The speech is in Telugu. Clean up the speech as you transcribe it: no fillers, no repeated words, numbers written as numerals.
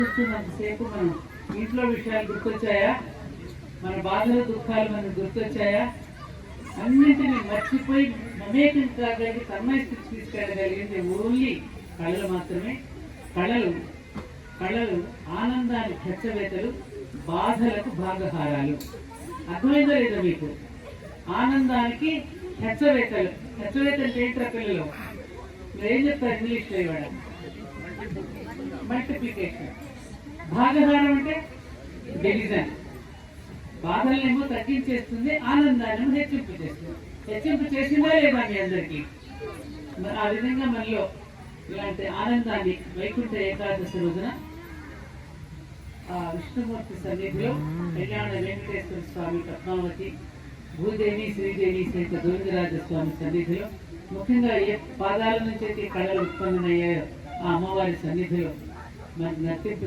చూస్తున్నంతసేపు మనం ఇంట్లో విషయాలు గుర్తొచ్చాయా, మన బాధలు దుఃఖాలు మనకు గుర్తొచ్చాయా, అన్నింటినీ మర్చిపోయి మమేకం కాగలిగి తన్మయ స్థితి తీసుకెళ్ళగలిగింది ఓన్లీ కళలు మాత్రమే. కళలు కళలు ఆనందాన్ని ఖర్చవేతలు, బాధలకు భాగహారాలు. అర్థమైందో లేదో మీకు? ఆనందానికి హెచ్చవేతలు. హెచ్చవేతలు అంటే ఏంట్రా పిల్లలు? మీరు ఏం చెప్తారు ఇంగ్లీష్లో? ఇవాళ మల్టిప్లికేషన్. భాగహారం అంటే డివిజన్. బాధలనేమో తగ్గించేస్తుంది, ఆనందాన్ని హెచ్చింపు చేస్తుంది. హెచ్చింపు చేసిందా లేదా మీ అందరికీ? ఆ విధంగా మనలో ఇలాంటి ఆనందాన్ని వైకుంఠ ఏకాదశి రోజున ఆ విష్ణుమూర్తి సన్నిధిలో కళ్యాణ వెంకటేశ్వర స్వామి, పద్మావతి, భూదేవి, శ్రీదేవి సహిత గోవిందరాజ స్వామి సన్నిధిలో, ముఖ్యంగా ఏ పాదాల నుంచి అయితే కళలు ఉత్పన్నమయ్యాయో ఆ అమ్మవారి సన్నిధిలో మనకి నర్తింపు